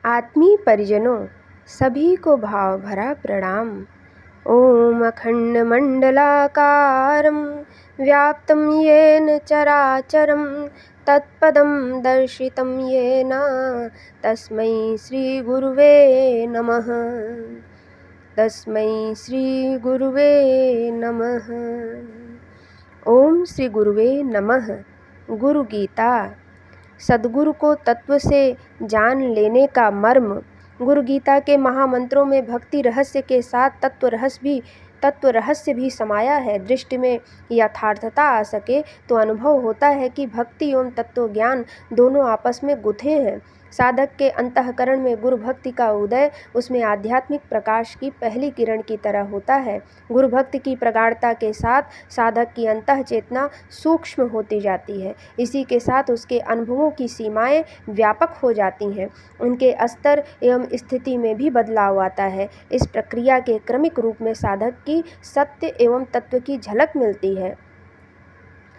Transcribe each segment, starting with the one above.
आत्मीय परिजनों, सभी को भाव भरा प्रणाम। ओम अखंडमंडलाकारं व्याप्तं येन चराचरं तत्पदं दर्शितं येन तस्मै श्रीगुरुवे नमः। तस्मै श्रीगुरुवे नमः। ओम श्री गुरुवे नमः। गुरु गीता। सद्गुरु को तत्व से जान लेने का मर्म। गुरु गीता के महामंत्रों में भक्ति रहस्य के साथ तत्व रहस्य भी समाया है। दृष्टि में यथार्थता आ सके तो अनुभव होता है कि भक्ति एवं तत्व ज्ञान दोनों आपस में गुथे हैं। साधक के अंतःकरण में गुरु भक्ति का उदय उसमें आध्यात्मिक प्रकाश की पहली किरण की तरह होता है। गुरु भक्ति की प्रगाढ़ता के साथ साधक की अंतः चेतना सूक्ष्म होती जाती है। इसी के साथ उसके अनुभवों की सीमाएं व्यापक हो जाती हैं। उनके स्तर एवं स्थिति में भी बदलाव आता है। इस प्रक्रिया के क्रमिक रूप में साधक की सत्य एवं तत्व की झलक मिलती है।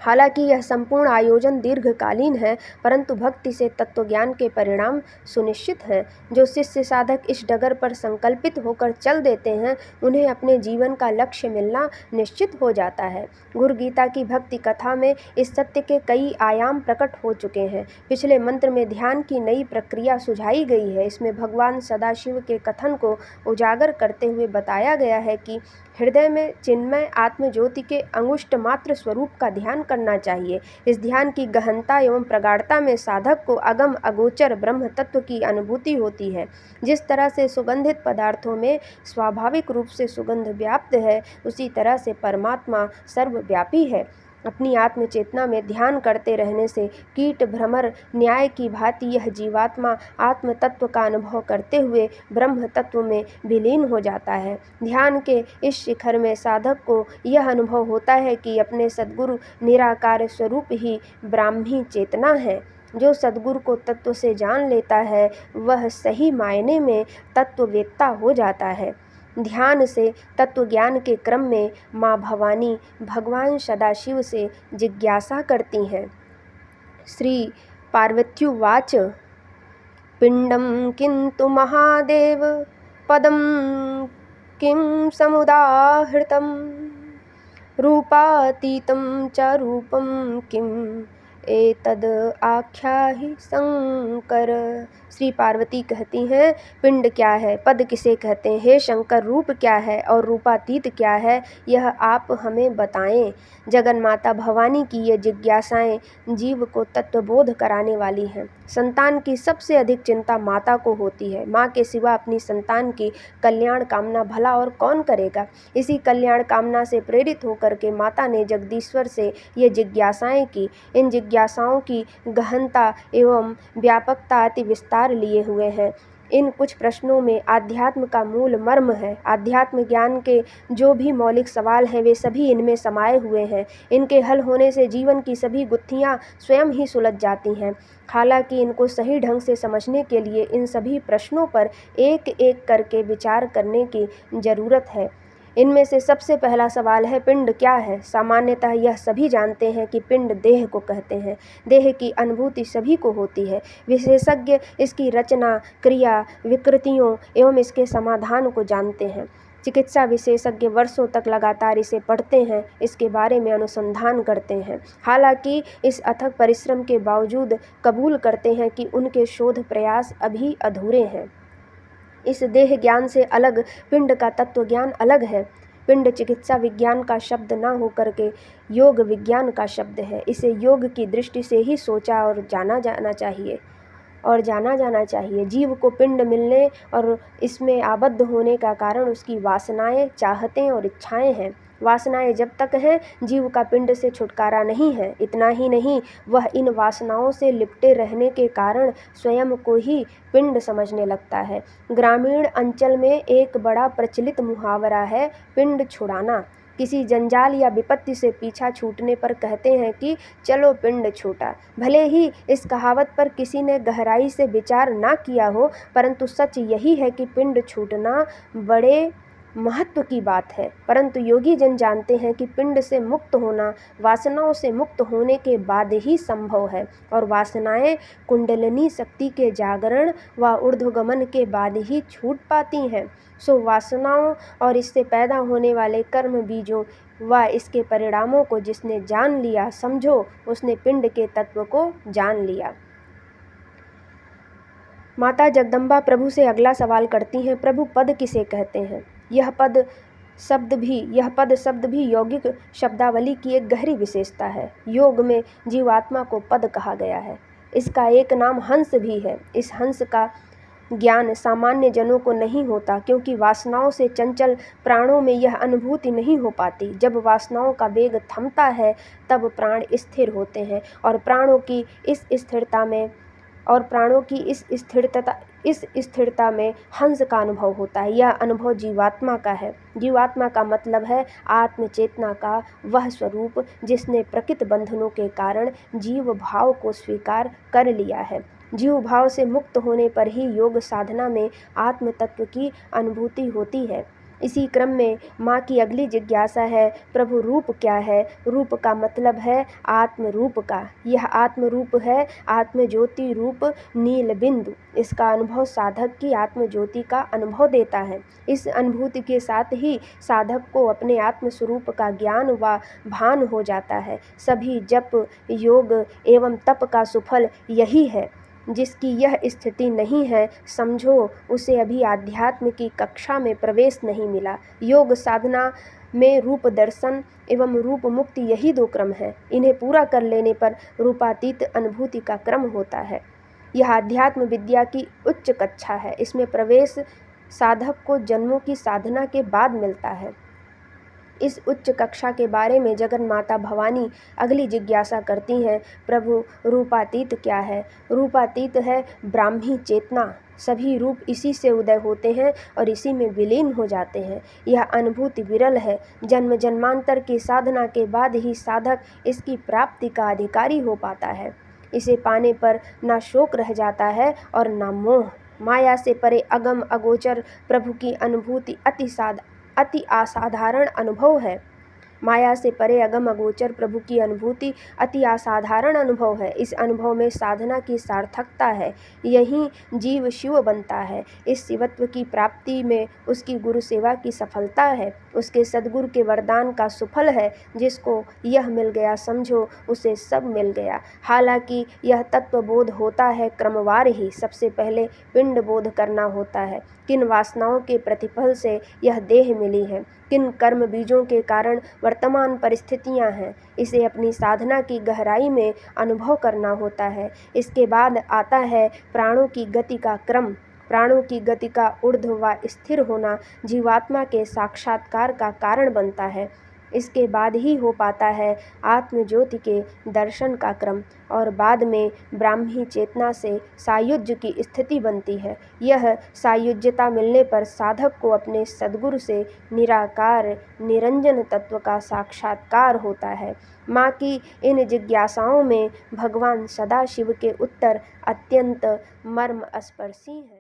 हालांकि यह संपूर्ण आयोजन दीर्घकालीन है, परंतु भक्ति से तत्वज्ञान के परिणाम सुनिश्चित हैं। जो शिष्य साधक इस डगर पर संकल्पित होकर चल देते हैं, उन्हें अपने जीवन का लक्ष्य मिलना निश्चित हो जाता है। गुरु गीता की भक्ति कथा में इस सत्य के कई आयाम प्रकट हो चुके हैं। पिछले मंत्र में ध्यान की नई प्रक्रिया सुझाई गई है। इसमें भगवान सदाशिव के कथन को उजागर करते हुए बताया गया है कि हृदय में चिन्मय आत्मज्योति के अंगुष्ठ मात्र स्वरूप का ध्यान करना चाहिए। इस ध्यान की गहनता एवं प्रगाढ़ता में साधक को अगम अगोचर ब्रह्म तत्व की अनुभूति होती है। जिस तरह से सुगंधित पदार्थों में स्वाभाविक रूप से सुगंध व्याप्त है, उसी तरह से परमात्मा सर्वव्यापी है। अपनी आत्म चेतना में ध्यान करते रहने से कीट भ्रमर न्याय की भांति यह जीवात्मा आत्म तत्व का अनुभव करते हुए ब्रह्म तत्व में विलीन हो जाता है। ध्यान के इस शिखर में साधक को यह अनुभव होता है कि अपने सद्गुरु निराकार स्वरूप ही ब्राह्मी चेतना है। जो सद्गुरु को तत्व से जान लेता है, वह सही मायने में तत्ववेत्ता हो जाता है। ध्यान से तत्वज्ञान के क्रम में माँ भवानी भगवान सदाशिव से जिज्ञासा करती हैं। श्री पार्वत्युवाच पिंडम किंतु महादेव पदम किं समुदाहृतम रूपातीतं च रूपम किम एतद आख्याहि शंकर। श्री पार्वती कहती हैं, पिंड क्या है, पद किसे कहते हैं, हे शंकर रूप क्या है और रूपातीत क्या है, यह आप हमें बताएं। जगन्माता भवानी की ये जिज्ञासाएं जीव को तत्वबोध कराने वाली हैं। संतान की सबसे अधिक चिंता माता को होती है। माँ के सिवा अपनी संतान की कल्याण कामना भला और कौन करेगा। इसी कल्याण कामना से प्रेरित होकर के माता ने जगदीश्वर से ये जिज्ञासाएं की। इन जिज्ञासाओं की गहनता एवं व्यापकता अति विस्तार लिए हुए हैं। इन कुछ प्रश्नों में आध्यात्म का मूल मर्म है। आध्यात्म ज्ञान के जो भी मौलिक सवाल हैं, वे सभी इनमें समाये हुए हैं। इनके हल होने से जीवन की सभी गुत्थियां स्वयं ही सुलझ जाती हैं। हालांकि इनको सही ढंग से समझने के लिए इन सभी प्रश्नों पर एक एक करके विचार करने की जरूरत है। इनमें से सबसे पहला सवाल है, पिंड क्या है। सामान्यतः यह सभी जानते हैं कि पिंड देह को कहते हैं। देह की अनुभूति सभी को होती है। विशेषज्ञ इसकी रचना, क्रिया, विकृतियों एवं इसके समाधान को जानते हैं। चिकित्सा विशेषज्ञ वर्षों तक लगातार इसे पढ़ते हैं, इसके बारे में अनुसंधान करते हैं। हालांकि इस अथक परिश्रम के बावजूद कबूल करते हैं कि उनके शोध प्रयास अभी अधूरे हैं। इस देह ज्ञान से अलग पिंड का तत्व ज्ञान अलग है। पिंड चिकित्सा विज्ञान का शब्द न होकर के योग विज्ञान का शब्द है। इसे योग की दृष्टि से ही सोचा और जाना जाना चाहिए। जीव को पिंड मिलने और इसमें आबद्ध होने का कारण उसकी वासनाएं, चाहतें और इच्छाएं हैं। वासनाएं जब तक हैं, जीव का पिंड से छुटकारा नहीं है। इतना ही नहीं, वह इन वासनाओं से लिपटे रहने के कारण स्वयं को ही पिंड समझने लगता है। ग्रामीण अंचल में एक बड़ा प्रचलित मुहावरा है, पिंड छुड़ाना। किसी जंजाल या विपत्ति से पीछा छूटने पर कहते हैं कि चलो पिंड छूटा। भले ही इस कहावत पर किसी ने गहराई से विचार ना किया हो, परंतु सच यही है कि पिंड छूटना बड़े महत्व की बात है। परंतु योगी जन जानते हैं कि पिंड से मुक्त होना वासनाओं से मुक्त होने के बाद ही संभव है और वासनाएं कुंडलिनी शक्ति के जागरण व ऊर्ध्वगमन के बाद ही छूट पाती हैं। सो वासनाओं और इससे पैदा होने वाले कर्म बीजों व इसके परिणामों को जिसने जान लिया, समझो उसने पिंड के तत्व को जान लिया। माता जगदम्बा प्रभु से अगला सवाल करती हैं, प्रभु पद किसे कहते हैं? यह पद शब्द भी यौगिक शब्दावली की एक गहरी विशेषता है। योग में जीवात्मा को पद कहा गया है। इसका एक नाम हंस भी है। इस हंस का ज्ञान सामान्य जनों को नहीं होता, क्योंकि वासनाओं से चंचल प्राणों में यह अनुभूति नहीं हो पाती। जब वासनाओं का वेग थमता है तब प्राण स्थिर होते हैं और प्राणों की इस स्थिरता में हंस का अनुभव होता है। यह अनुभव जीवात्मा का है। जीवात्मा का मतलब है आत्म चेतना का वह स्वरूप जिसने प्रकृत बंधनों के कारण जीव भाव को स्वीकार कर लिया है। जीव भाव से मुक्त होने पर ही योग साधना में आत्म तत्व की अनुभूति होती है। इसी क्रम में माँ की अगली जिज्ञासा है, प्रभु रूप क्या है? रूप का मतलब है आत्म रूप का। यह आत्म रूप है आत्म ज्योति रूप नील बिंदु। इसका अनुभव साधक की आत्म ज्योति का अनुभव देता है। इस अनुभूति के साथ ही साधक को अपने आत्म स्वरूप का ज्ञान व भान हो जाता है। सभी जप, योग एवं तप का सुफल यही है। जिसकी यह स्थिति नहीं है, समझो उसे अभी आध्यात्म की कक्षा में प्रवेश नहीं मिला। योग साधना में रूप दर्शन एवं रूप मुक्ति यही दो क्रम है। इन्हें पूरा कर लेने पर रूपातीत अनुभूति का क्रम होता है। यह आध्यात्म विद्या की उच्च कक्षा है। इसमें प्रवेश साधक को जन्मों की साधना के बाद मिलता है। इस उच्च कक्षा के बारे में जगन माता भवानी अगली जिज्ञासा करती हैं, प्रभु रूपातीत क्या है? रूपातीत है ब्राह्मी चेतना। सभी रूप इसी से उदय होते हैं और इसी में विलीन हो जाते हैं। यह अनुभूति विरल है। जन्म जन्मांतर की साधना के बाद ही साधक इसकी प्राप्ति का अधिकारी हो पाता है। इसे पाने पर ना शोक रह जाता है और ना मोह। माया से परे अगम अगोचर प्रभु की अनुभूति अति असाधारण अनुभव है। माया से परे अगम अगोचर प्रभु की अनुभूति अति असाधारण अनुभव है। इस अनुभव में साधना की सार्थकता है। यही जीव शिव बनता है। इस शिवत्व की प्राप्ति में उसकी गुरु सेवा की सफलता है। उसके सद्गुरु के वरदान का सुफल है। जिसको यह मिल गया, समझो उसे सब मिल गया। हालांकि यह तत्व बोध होता है क्रमवार ही। सबसे पहले पिंड बोध करना होता है। किन वासनाओं के प्रतिफल से यह देह मिली है, किन कर्म बीजों के कारण वर्तमान परिस्थितियां हैं, इसे अपनी साधना की गहराई में अनुभव करना होता है। इसके बाद आता है प्राणों की गति का क्रम। प्राणों की गति का ऊर्ध्व व स्थिर होना जीवात्मा के साक्षात्कार का कारण बनता है। इसके बाद ही हो पाता है आत्म ज्योति के दर्शन का क्रम और बाद में ब्राह्मी चेतना से सायुज्य की स्थिति बनती है। यह सायुज्यता मिलने पर साधक को अपने सद्गुरु से निराकार निरंजन तत्व का साक्षात्कार होता है। माँ की इन जिज्ञासाओं में भगवान सदाशिव के उत्तर अत्यंत मर्मस्पर्शी हैं।